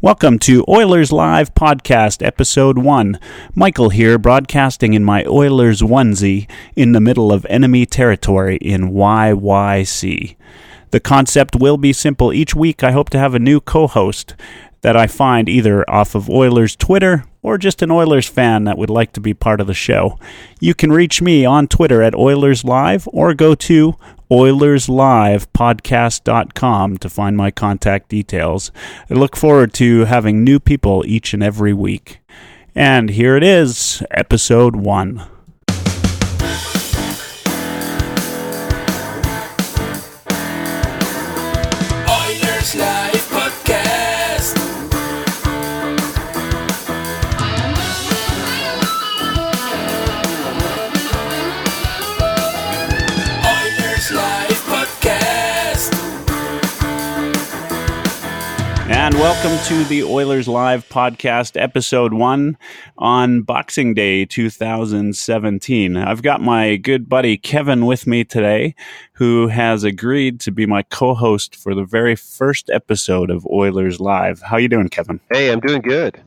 Welcome to Oilers Live Podcast, Episode 1. Michael here, broadcasting in my Oilers onesie in the middle of enemy territory in YYC. The concept will be simple. Each week I hope to have a new co-host that I find either off of Oilers Twitter or just an Oilers fan that would like to be part of the show. You can reach me on Twitter at Oilers Live or go to OilersLivePodcast.com to find my contact details. I look forward to having new people each and every week. And here it is, Episode 1. Oilers Live Podcast. Oilers Live Podcast. And welcome to the Oilers Live Podcast, Episode 1 on Boxing Day 2017. I've got my good buddy Kevin with me today, who has agreed to be my co-host for the very first episode of Oilers Live. How you doing, Kevin? Hey, I'm doing good.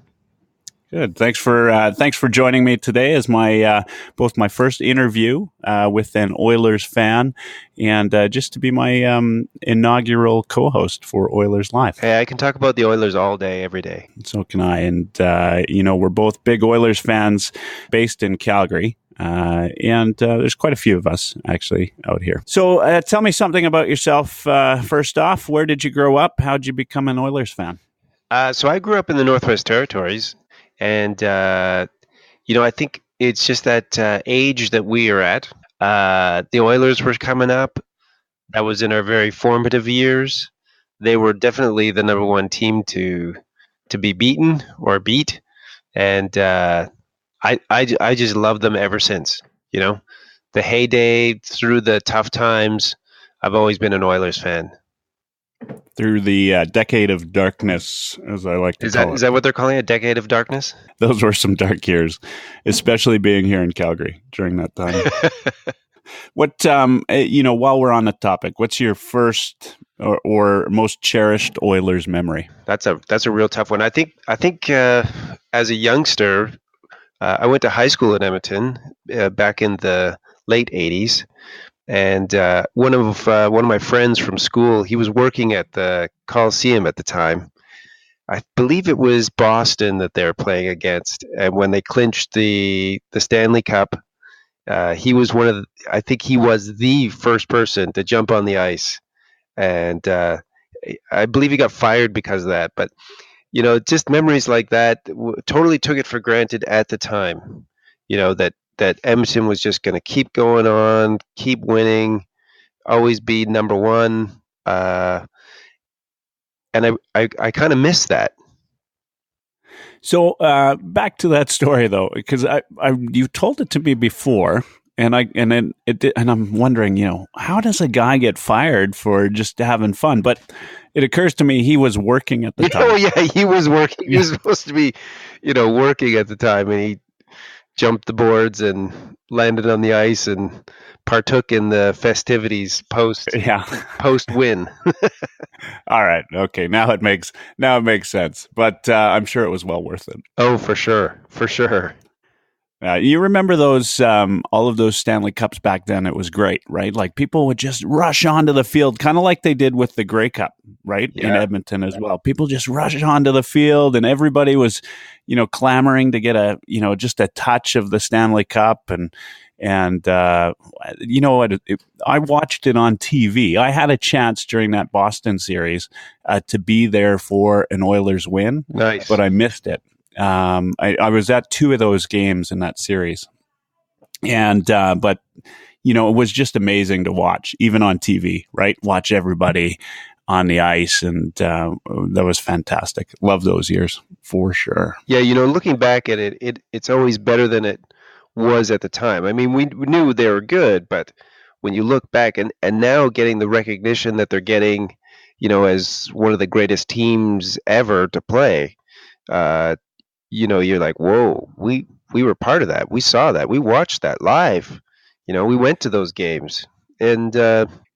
Good. Thanks for joining me today as my both my first interview with an Oilers fan and just to be my inaugural co-host for Oilers Live. Hey, I can talk about the Oilers all day, every day. So can I. And we're both big Oilers fans based in Calgary. And there's quite a few of us actually out here. So tell me something about yourself. First off, where did you grow up? How'd you become an Oilers fan? So I grew up in the Northwest Territories, and I think it's just that age that we are at. The Oilers were coming up. That was in our very formative years. They were definitely the number one team to be beaten or beat, and I just loved them ever since. You know, the heyday through the tough times. I've always been an Oilers fan. Through the decade of darkness, as I like to call it. Is that what they're calling it? A decade of darkness? Those were some dark years, especially being here in Calgary during that time. What, while we're on the topic, what's your first or most cherished Oilers memory? That's a real tough one. I think as a youngster, I went to high school in Edmonton back in the late 80s. And one of my friends from school, he was working at the Coliseum at the time. I believe it was Boston that they were playing against. And when they clinched the Stanley Cup, he was I think he was the first person to jump on the ice. And I believe he got fired because of that. But, just memories like that, totally took it for granted at the time, that Edmonton was just going to keep going on, keep winning, always be number one. And I kind of miss that. So back to that story, though, because you told it to me before, and I'm wondering, how does a guy get fired for just having fun? But it occurs to me he was working at the time. Oh, yeah, he was working. He was supposed to be, working at the time, and he jumped the boards and landed on the ice and partook in the festivities post win. All right. Okay. Now it makes sense, but I'm sure it was well worth it. Oh, for sure. For sure. You remember those, all of those Stanley Cups back then? It was great, right? Like people would just rush onto the field, kind of like they did with the Grey Cup, right? Yeah. In Edmonton as well. People just rushed onto the field and everybody was, clamoring to get just a touch of the Stanley Cup. And you know what? I watched it on TV. I had a chance during that Boston series to be there for an Oilers win, nice, but I missed it. I was at two of those games in that series, and but it was just amazing to watch, even on TV. Right, watch everybody on the ice, and that was fantastic. Love those years for sure. Yeah, looking back at it, it's always better than it was at the time. I mean, we knew they were good, but when you look back and now getting the recognition that they're getting, as one of the greatest teams ever to play, you're like, whoa, we were part of that. We saw that. We watched that live. We went to those games, and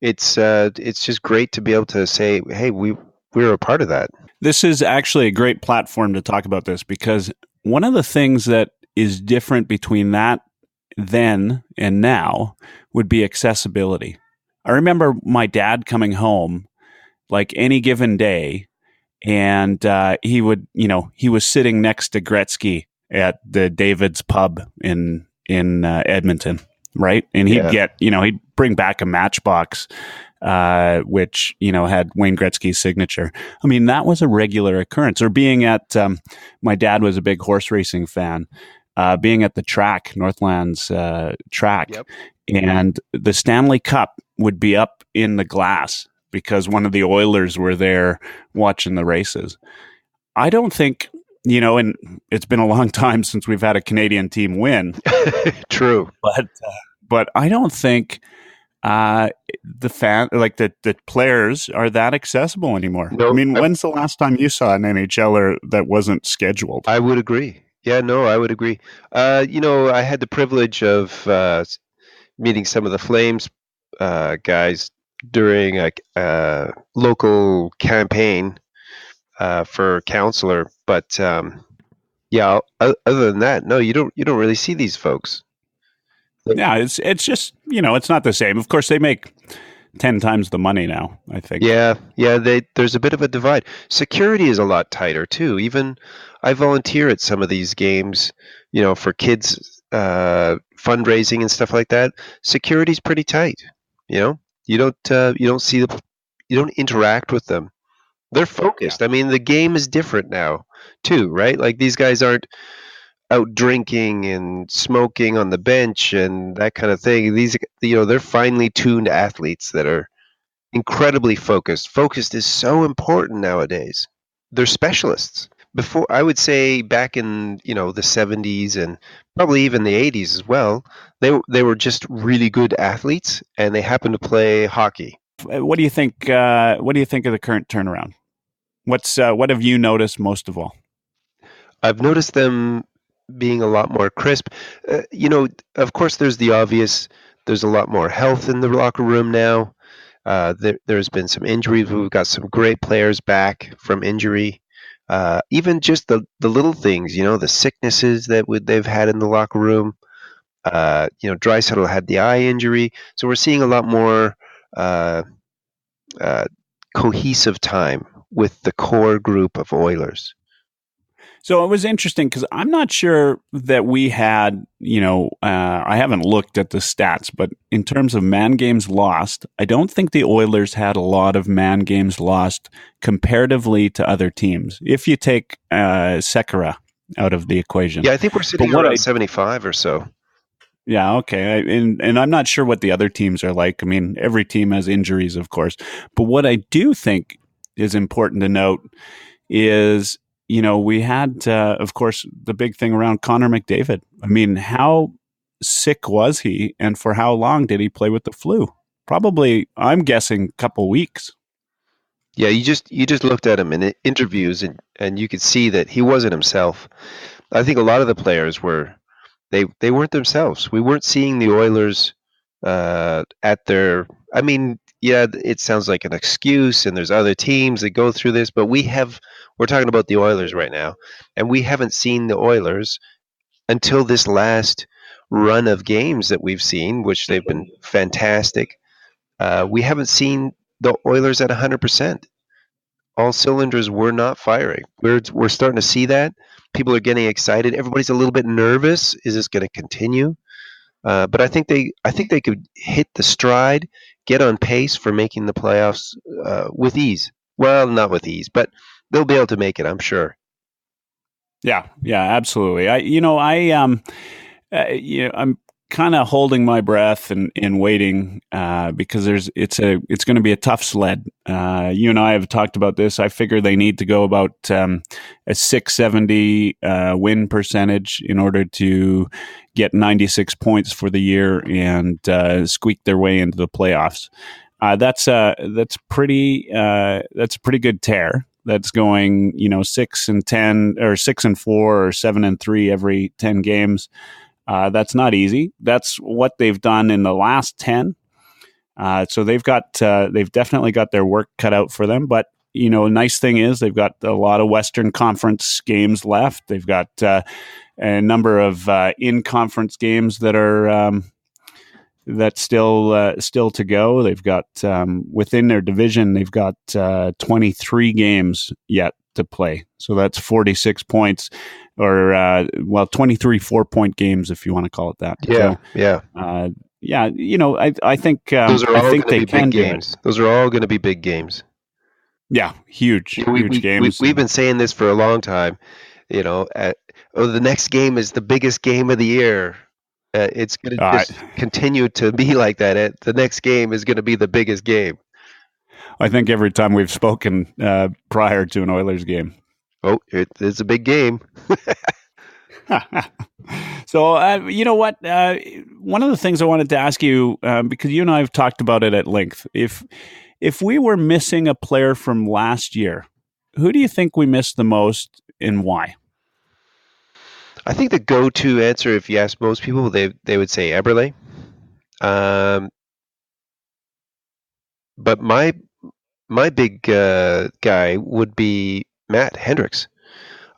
it's just great to be able to say, hey, we were a part of that. This is actually a great platform to talk about this, because one of the things that is different between that then and now would be accessibility. I remember my dad coming home like any given day, and he would, he was sitting next to Gretzky at the David's pub in Edmonton, right? And he'd get, he'd bring back a matchbox, which, had Wayne Gretzky's signature. I mean, that was a regular occurrence. Or being at, my dad was a big horse racing fan, being at the track, Northland's track, and the Stanley Cup would be up in the glass because one of the Oilers were there watching the races. I don't think, and it's been a long time since we've had a Canadian team win. True. But I don't think the players are that accessible anymore. No, I mean, when's the last time you saw an NHLer that wasn't scheduled? I would agree. Yeah, no, I would agree. I had the privilege of meeting some of the Flames guys during a local campaign for counselor, but other than that, no, you don't really see these folks. Yeah, it's just, it's not the same. Of course, they make 10 times the money now, I think. Yeah, there's a bit of a divide. Security is a lot tighter too. Even I volunteer at some of these games, for kids fundraising and stuff like that. Security's pretty tight. You don't interact with them. They're focused. Yeah. I mean, the game is different now too, right? Like these guys aren't out drinking and smoking on the bench and that kind of thing. These, they're finely tuned athletes that are incredibly focused. Focused is so important nowadays. They're specialists. Before, I would say back in, the 70s and probably even the 80s as well, they were just really good athletes and they happened to play hockey. What do you think of the current turnaround? What have you noticed most of all? I've noticed them being a lot more crisp. Of course, there's the obvious. There's a lot more health in the locker room now. There's been some injuries. We've got some great players back from injury. Even just the little things, the sicknesses that they've had in the locker room. Draisaitl had the eye injury. So we're seeing a lot more cohesive time with the core group of Oilers. So it was interesting because I'm not sure that we had, I haven't looked at the stats, but in terms of man games lost, I don't think the Oilers had a lot of man games lost comparatively to other teams. If you take Sekera out of the equation. Yeah, I think we're sitting around 75 or so. Yeah, okay. And I'm not sure what the other teams are like. I mean, every team has injuries, of course. But what I do think is important to note is, we had, of course, the big thing around Connor McDavid. I mean, how sick was he, and for how long did he play with the flu? Probably, I'm guessing, a couple weeks. Yeah, you just looked at him in interviews, and you could see that he wasn't himself. I think a lot of the players were, they weren't themselves. We weren't seeing the Oilers at their. I mean, yeah, it sounds like an excuse, and there's other teams that go through this, but we're talking about the Oilers right now, and we haven't seen the Oilers until this last run of games that we've seen, which they've been fantastic. We haven't seen the Oilers at 100%. All cylinders were not firing. We're starting to see that. People are getting excited. Everybody's a little bit nervous. Is this going to continue? But I think they could hit the stride, get on pace for making the playoffs with ease. Well, not with ease, but they'll be able to make it, I'm sure. Yeah, absolutely. I'm kind of holding my breath and waiting because it's going to be a tough sled. You and I have talked about this. I figure they need to go about a 670 win percentage in order to get 96 points for the year and squeak their way into the playoffs. That's a pretty good tear. That's going 6-10 or 6-4 or 7-3 every 10 games. That's not easy. That's what they've done in the last 10. So they've definitely got their work cut out for them. But nice thing is they've got a lot of Western Conference games left. They've got a number of in-conference games that are that's still to go. They've got within their division, they've got 23 games yet to play. So that's 46 points, or 23 4-point games if you want to call it that. Yeah, so, yeah. I think those are all I think going they to be can big do games. Those are all going to be big games. Yeah, huge games. We've been saying this for a long time. The next game is the biggest game of the year. It's going to just continue to be like that. The next game is going to be the biggest game. I think every time we've spoken prior to an Oilers game. Oh, it's a big game. So, you know what? One of the things I wanted to ask you, because you and I have talked about it at length, if we were missing a player from last year, who do you think we missed the most and why? I think the go-to answer, if you ask most people, they would say Eberle. But my big guy would be Matt Hendricks.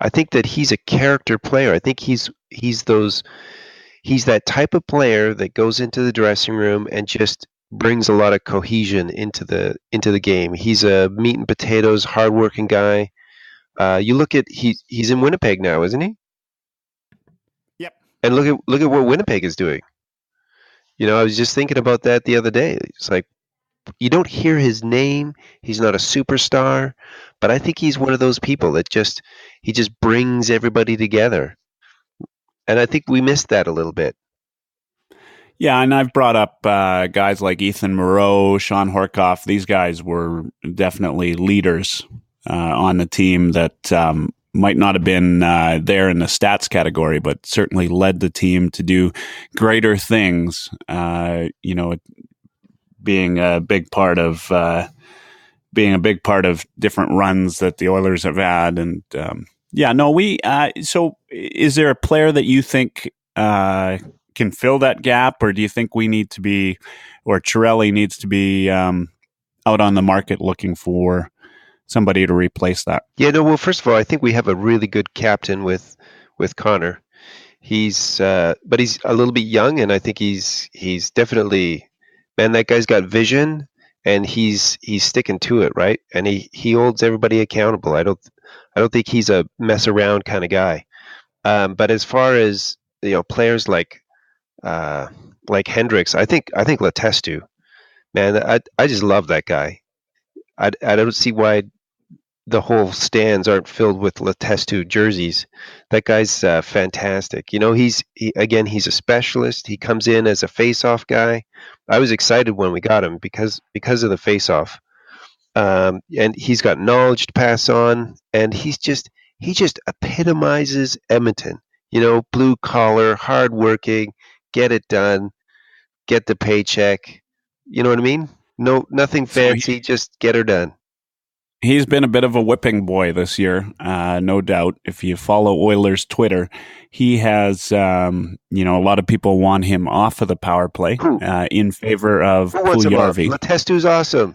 I think that he's a character player. I think he's that type of player that goes into the dressing room and just brings a lot of cohesion into the game. He's a meat and potatoes, hardworking guy. You look at he's in Winnipeg now, isn't he? Yep. And look at what Winnipeg is doing. I was just thinking about that the other day. It's like you don't hear his name. He's not a superstar, but I think he's one of those people that he just brings everybody together. And I think we missed that a little bit. Yeah, and I've brought up guys like Ethan Moreau, Sean Horkoff. These guys were definitely leaders on the team that might not have been there in the stats category, but certainly led the team to do greater things. Being a big part of different runs that the Oilers have had, and so is there a player that you think can fill that gap, or do you think we need to be, or Chiarelli needs to be out on the market looking for somebody to replace that? Yeah, no. Well, first of all, I think we have a really good captain with Connor. But he's a little bit young, and I think he's definitely. Man, that guy's got vision, and he's sticking to it, right? And he holds everybody accountable. I don't think he's a mess around kind of guy. But as far as players like Hendricks, I think Letestu, man, I just love that guy. I don't see why the whole stands aren't filled with Letestu jerseys. That guy's fantastic. He's a specialist. He comes in as a face-off guy. I was excited when we got him because of the face-off. And he's got knowledge to pass on, and he just epitomizes Edmonton. Blue collar, hardworking, get it done, get the paycheck. You know what I mean? No, nothing fancy, just get her done. He's been a bit of a whipping boy this year, no doubt. If you follow Oilers Twitter, he has, a lot of people want him off of the power play in favor of Puljujarvi. Letestu's awesome.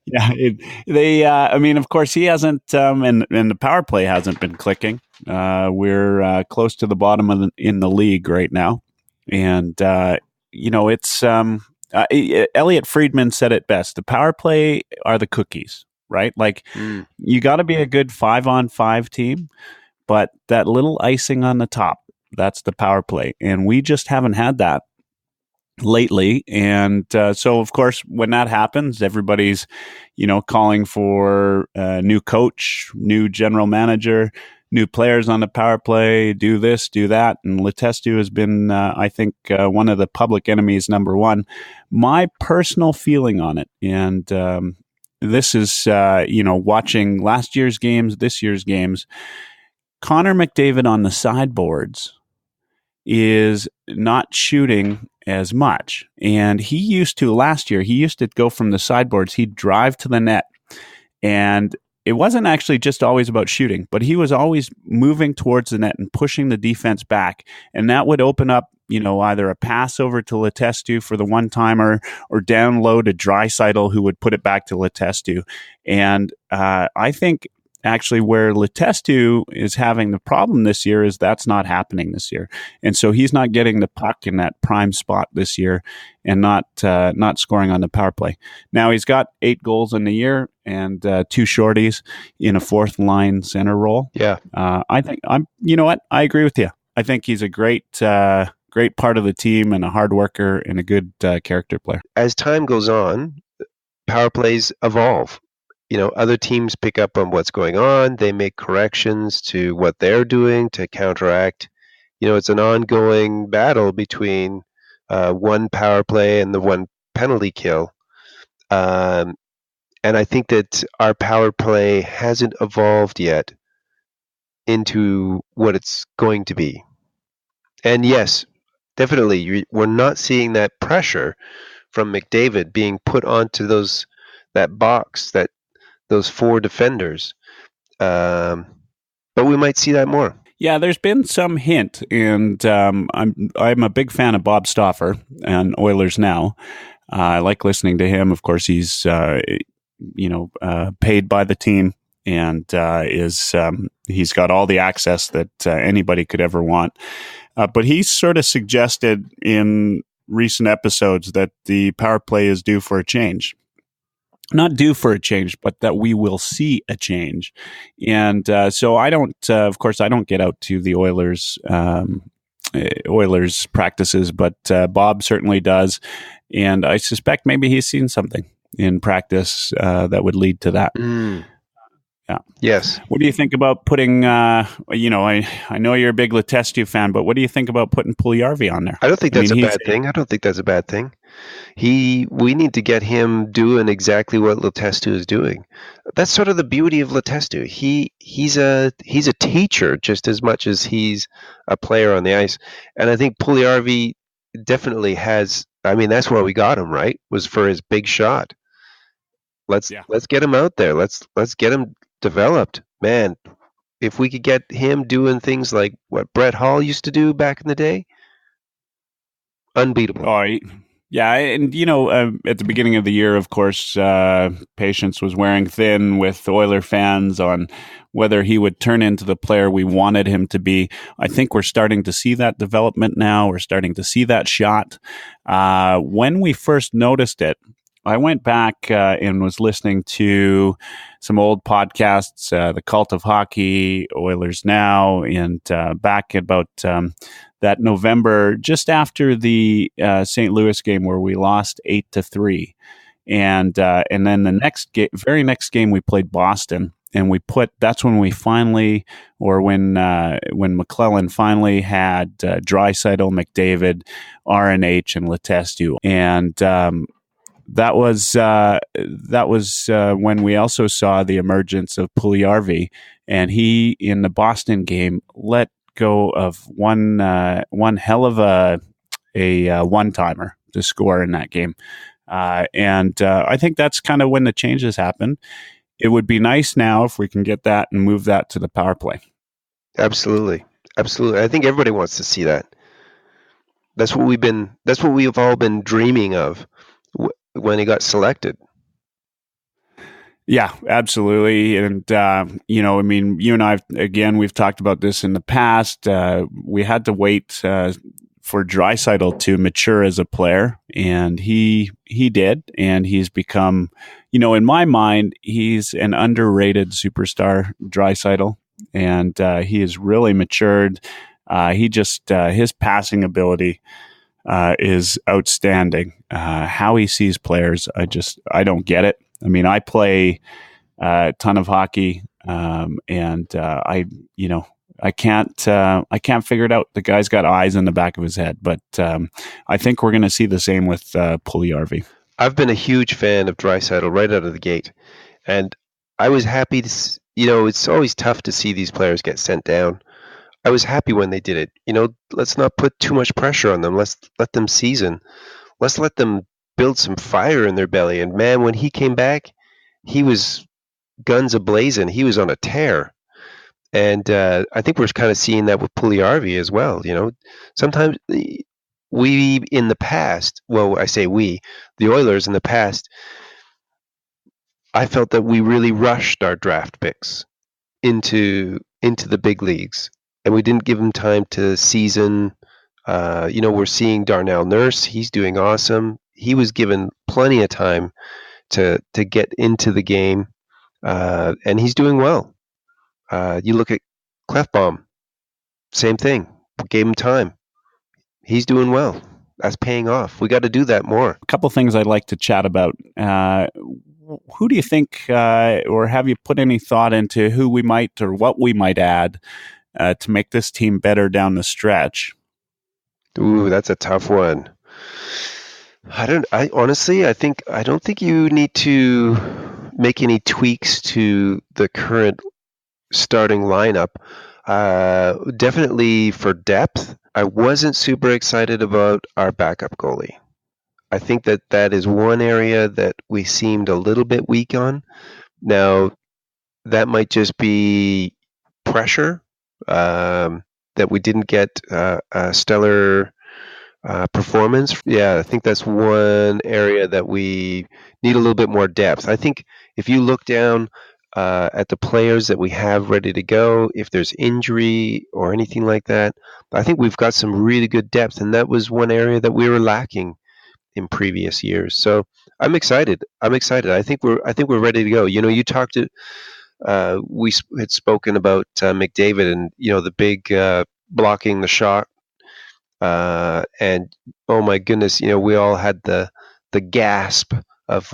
Yeah, of course, he hasn't, and the power play hasn't been clicking. We're close to the bottom in the league right now, and it's. Elliot Friedman said it best. The power play are the cookies, right? Like you got to be a good 5-on-5 team, but that little icing on the top, that's the power play. And we just haven't had that lately. And so, of course, when that happens, everybody's, calling for a new coach, new general manager, new players on the power play, do this, do that. And Letestu has been, I think, one of the public enemies, number one. My personal feeling on it, and this is, watching last year's games, this year's games, Connor McDavid on the sideboards is not shooting as much. And last year, he used to go from the sideboards, he'd drive to the net, and it wasn't actually just always about shooting, but he was always moving towards the net and pushing the defense back. And that would open up, either a pass over to Letestu for the one-timer or down low to Draisaitl, who would put it back to Letestu. And I think actually where Letestu is having the problem this year is that's not happening this year. And so he's not getting the puck in that prime spot this year and not scoring on the power play. Now he's got 8 goals in the year and 2 shorties in a fourth line center role. Yeah. I think I agree with you. I think he's a great part of the team and a hard worker and a good character player. As time goes on, power plays evolve. Other teams pick up on what's going on. They make corrections to what they're doing to counteract. It's an ongoing battle between one power play and the one penalty kill. And I think that our power play hasn't evolved yet into what it's going to be. And yes, definitely, we're not seeing that pressure from McDavid being put onto that box, those 4 defenders. But we might see that more. Yeah, there's been some hint, and I'm a big fan of Bob Stauffer and Oilers Now. I like listening to him. Of course, he's paid by the team and he's got all the access that anybody could ever want. But he's sort of suggested in recent episodes that the power play is due for a change. Not due for a change, but that we will see a change. And so I don't, of course, I don't get out to the Oilers practices, but Bob certainly does. And I suspect maybe he's seen something in practice that would lead to that. Yeah. Yes. What do you think about putting, I know you're a big Letestu fan, but what do you think about putting Puljujarvi on there? I don't think that's a bad thing. I don't think that's a bad thing. We need to get him doing exactly what Letestu is doing. That's sort of the beauty of Letestu. He's a teacher just as much as he's a player on the ice. And I think Puljujarvi definitely has. I mean, that's why we got him, right? Was for his big shot. Let's get him out there. Let's get him developed, man. If we could get him doing things like what Brett Hall used to do back in the day, unbeatable. Oh, yeah, and at the beginning of the year, of course, patience was wearing thin with Oiler fans on whether he would turn into the player we wanted him to be. I think we're starting to see that development now. We're starting to see that shot. When we first noticed it, I went back and was listening to some old podcasts, The Cult of Hockey, Oilers Now, and back about that November, just after the St. Louis game where we lost 8-3. And then the very next game we played Boston. And that's when we finally, or when McClellan finally had Draisaitl, McDavid, RNH, and Letestu. And that was when we also saw the emergence of Puljujarvi, and he in the Boston game let go of one hell of a one-timer to score in that game, and I think that's kind of when the changes happened. It would be nice now if we can get that and move that to the power play. Absolutely. I think everybody wants to see that. That's what we've all been dreaming of when he got selected. Yeah, absolutely. And, you and I, again, we've talked about this in the past. We had to wait for Draisaitl to mature as a player, and he did. And he's become, in my mind, he's an underrated superstar, Draisaitl. And he has really matured. His passing ability is outstanding. How he sees players, I don't get it. I mean, I play a ton of hockey, and I can't figure it out. The guy's got eyes in the back of his head, but I think we're going to see the same with Puljujarvi. I've been a huge fan of Draisaitl right out of the gate, and I was happy to. It's always tough to see these players get sent down. I was happy when they did it. Let's not put too much pressure on them. Let's let them season. Let's let them build some fire in their belly. And man, when he came back, he was guns ablazing. He was on a tear. And I think we're kind of seeing that with Puljujarvi as well. Sometimes we in the past, well, I say we, the Oilers in the past, I felt that we really rushed our draft picks into the big leagues, and we didn't give them time to season. We're seeing Darnell Nurse; he's doing awesome. He was given plenty of time to get into the game, and he's doing well. You look at Clefbaum, same thing. We gave him time. He's doing well. That's paying off. We got to do that more. A couple things I'd like to chat about. Who do you think, or have you put any thought into who we might or what we might add to make this team better down the stretch? Ooh, that's a tough one. I don't think you need to make any tweaks to the current starting lineup. Definitely for depth, I wasn't super excited about our backup goalie. I think that is one area that we seemed a little bit weak on. Now, that might just be pressure, that we didn't get a stellar performance. Yeah, I think that's one area that we need a little bit more depth. I think if you look down at the players that we have ready to go, if there's injury or anything like that, I think we've got some really good depth, and that was one area that we were lacking in previous years. So I'm excited. I think we're ready to go. You talked to we had spoken about McDavid and the big blocking the shot, and oh my goodness, we all had the gasp of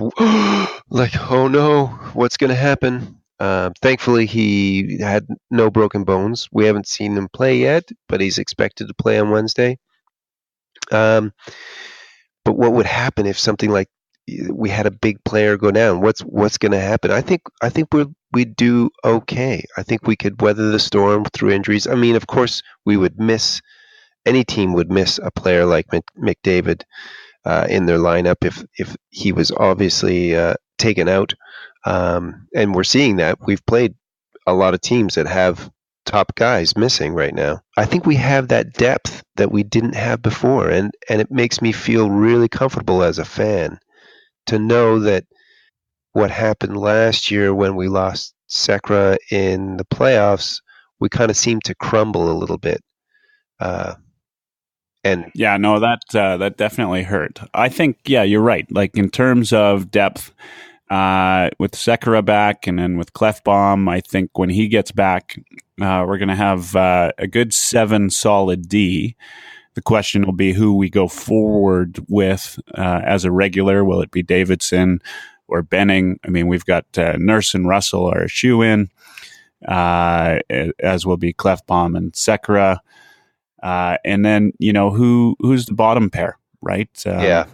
like, oh no, what's going to happen? Thankfully, he had no broken bones. We haven't seen him play yet, but he's expected to play on Wednesday. But what would happen if something like we had a big player go down? What's going to happen? I think we'd do okay. I think we could weather the storm through injuries. I mean, of course, any team would miss a player like McDavid in their lineup if he was obviously taken out. And we're seeing that. We've played a lot of teams that have top guys missing right now. I think we have that depth that we didn't have before, and it makes me feel really comfortable as a fan to know that what happened last year when we lost Sekera in the playoffs, we kind of seemed to crumble a little bit. And yeah, no, that definitely hurt. I think, yeah, you're right. Like in terms of depth, with Sekera back and then with Clefbaum, I think when he gets back, we're going to have a good 7 solid D. The question will be who we go forward with as a regular. Will it be Davidson or Benning? I mean, we've got Nurse and Russell are a shoe-in, as will be Clefbaum and Sekera. And then, who's the bottom pair, right? Yeah.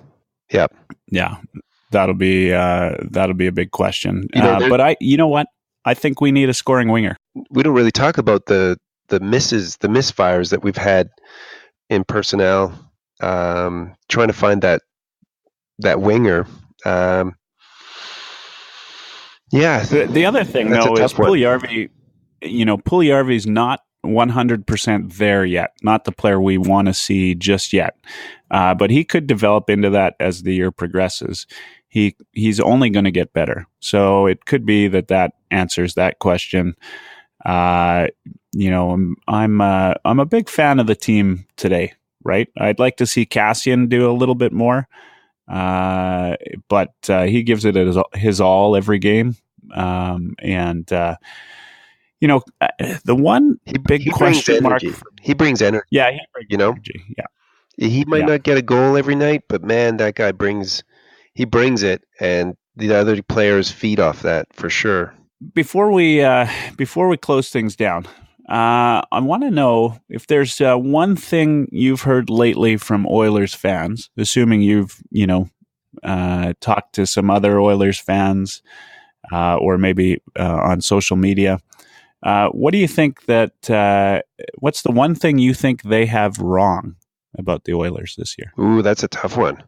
That'll be a big question. But you know what? I think we need a scoring winger. We don't really talk about the misfires that we've had in personnel. Trying to find that winger. The other thing though is Puljujarvi. Puljujarvi's not 100% there yet. Not the player we want to see just yet. But he could develop into that as the year progresses. He's only going to get better. So it could be that answers that question. I'm a big fan of the team today, right? I'd like to see Cassian do a little bit more. But he gives it his all every game. The one big question mark. He brings energy. Yeah, he brings energy. Yeah. He might not get a goal every night, but man, that guy brings it, and the other players feed off that for sure. Before we close things down, I want to know if there's one thing you've heard lately from Oilers fans, assuming you've talked to some other Oilers fans or maybe on social media. What do you think what's the one thing you think they have wrong about the Oilers this year? Ooh, that's a tough one.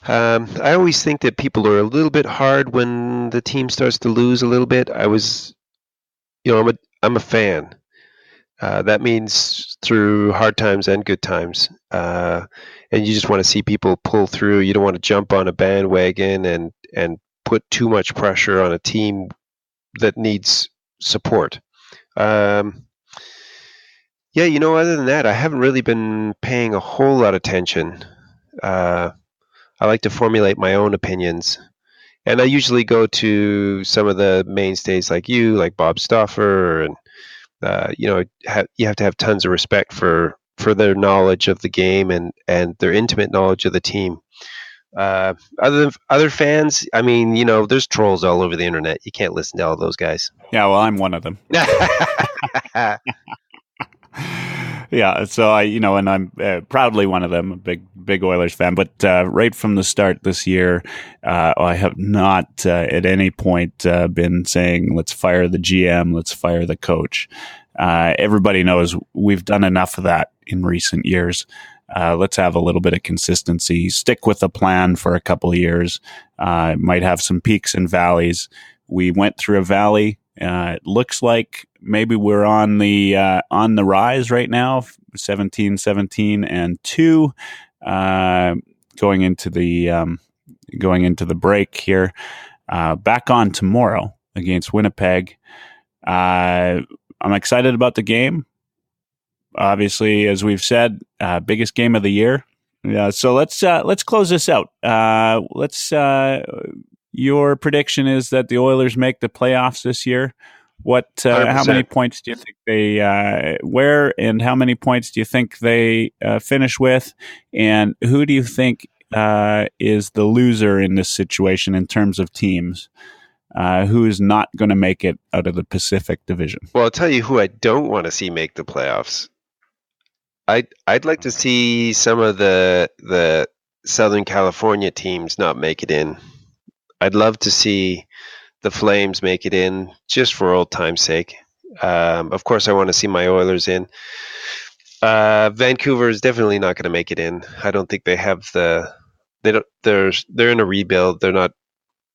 I always think that people are a little bit hard when the team starts to lose a little bit. I'm a fan. That means through hard times and good times. And you just want to see people pull through. You don't want to jump on a bandwagon and put too much pressure on a team that needs support. Yeah, other than that, I haven't really been paying a whole lot of attention. I like to formulate my own opinions. And I usually go to some of the mainstays like you, like Bob Stauffer, and you have to have tons of respect for their knowledge of the game and their intimate knowledge of the team. Other fans, I mean, there's trolls all over the internet. You can't listen to all those guys. Yeah, well, I'm one of them. Yeah, so and I'm proudly one of them, a big Oilers fan. But right from the start this year, I have not at any point been saying, let's fire the GM, let's fire the coach. Everybody knows we've done enough of that in recent years. Let's have a little bit of consistency, stick with the plan for a couple of years. Might have some peaks and valleys. We went through a valley. It looks like maybe we're on the rise right now, 17-17-2, going into the break here. Back on tomorrow against Winnipeg. I'm excited about the game. Obviously, as we've said, biggest game of the year. So let's close this out. Your prediction is that the Oilers make the playoffs this year. How many points do you think they where, and how many points do you think they finish with? And who do you think is the loser in this situation in terms of teams? Who is not going to make it out of the Pacific Division? Well, I'll tell you who I don't want to see make the playoffs. I'd like to see some of the Southern California teams not make it in. I'd love to see the Flames make it in, just for old time's sake. Of course, I want to see my Oilers in. Vancouver is definitely not going to make it in. I don't think they have they're in a rebuild. They're not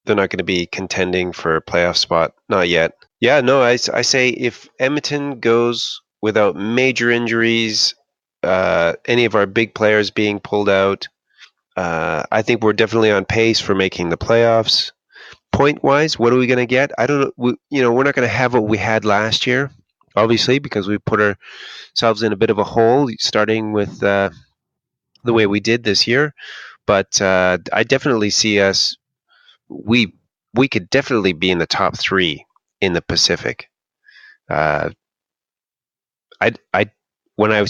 going to be contending for a playoff spot. Not yet. Yeah, no, I say if Edmonton goes without major injuries, any of our big players being pulled out, I think we're definitely on pace for making the playoffs. Point-wise, what are we going to get? I don't know. We're not going to have what we had last year, obviously, because we put ourselves in a bit of a hole, starting with the way we did this year. But I definitely see us. We could definitely be in the top 3 in the Pacific. When I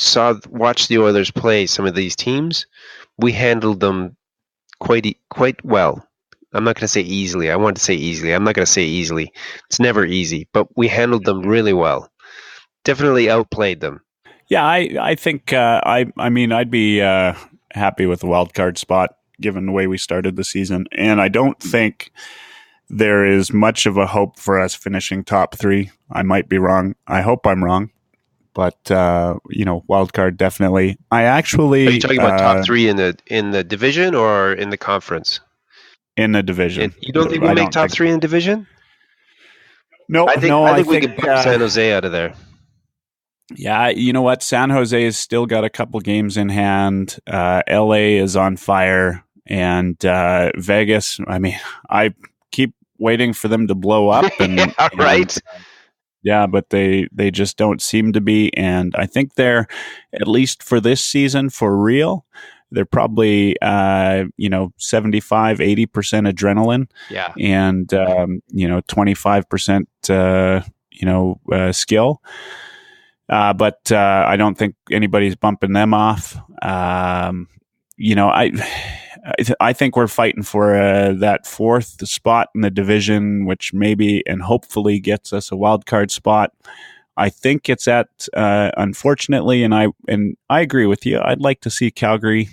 watched the Oilers play some of these teams, we handled them quite well. I'm not going to say easily. I want to say easily. I'm not going to say easily. It's never easy, but we handled them really well. Definitely outplayed them. Yeah, I think I'd be happy with the wild card spot given the way we started the season, and I don't think there is much of a hope for us finishing top 3. I might be wrong. I hope I'm wrong. But wild card definitely. Are you talking about top 3 in the division or in the conference? In the division. You don't think we make top 3 in the division? No, I think we could bump San Jose out of there. Yeah, you know what? San Jose has still got a couple games in hand. LA is on fire, and Vegas. I mean, I keep waiting for them to blow up. And, right. Yeah, but they just don't seem to be. And I think they're, at least for this season, for real, they're probably, 75, 80% adrenaline. Yeah. And, 25%, skill. But I don't think anybody's bumping them off. I think we're fighting for that 4th spot in the division, which maybe and hopefully gets us a wild card spot. I think it's at, unfortunately, and I agree with you. I'd like to see Calgary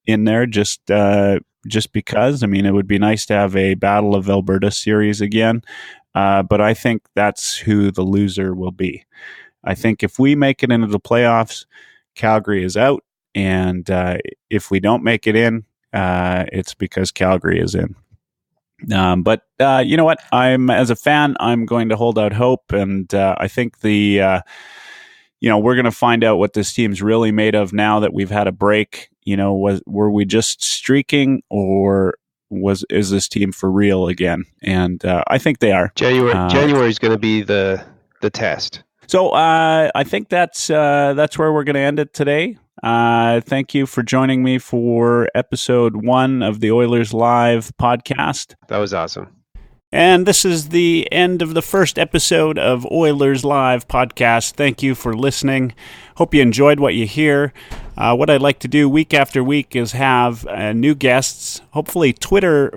in there just because. I mean, it would be nice to have a Battle of Alberta series again. But I think that's who the loser will be. I think if we make it into the playoffs, Calgary is out. And if we don't make it in, it's because Calgary is in. But you know what? As a fan, I'm going to hold out hope, and I think we're going to find out what this team's really made of now that we've had a break. Were we just streaking, or is this team for real again? And I think they are. January is going to be the test. So I think that's where we're going to end it today. Thank you for joining me for episode 1 of the Oilers Live podcast. That was awesome. And this is the end of the first episode of Oilers Live podcast. Thank you for listening. Hope you enjoyed what you hear. What I'd like to do week after week is have new guests, hopefully Twitter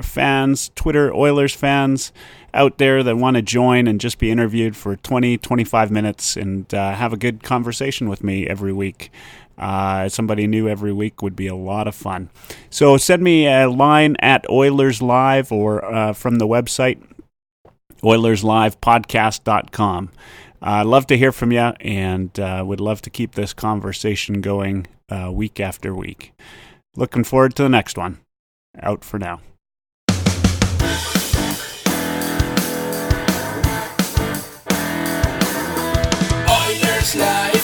Oilers fans out there that want to join and just be interviewed for 20, 25 minutes and have a good conversation with me every week. Somebody new every week would be a lot of fun. So send me a line at Oilers Live or from the website, OilersLivePodcast.com. I'd love to hear from you, and would love to keep this conversation going week after week. Looking forward to the next one. Out for now. Oilers Live.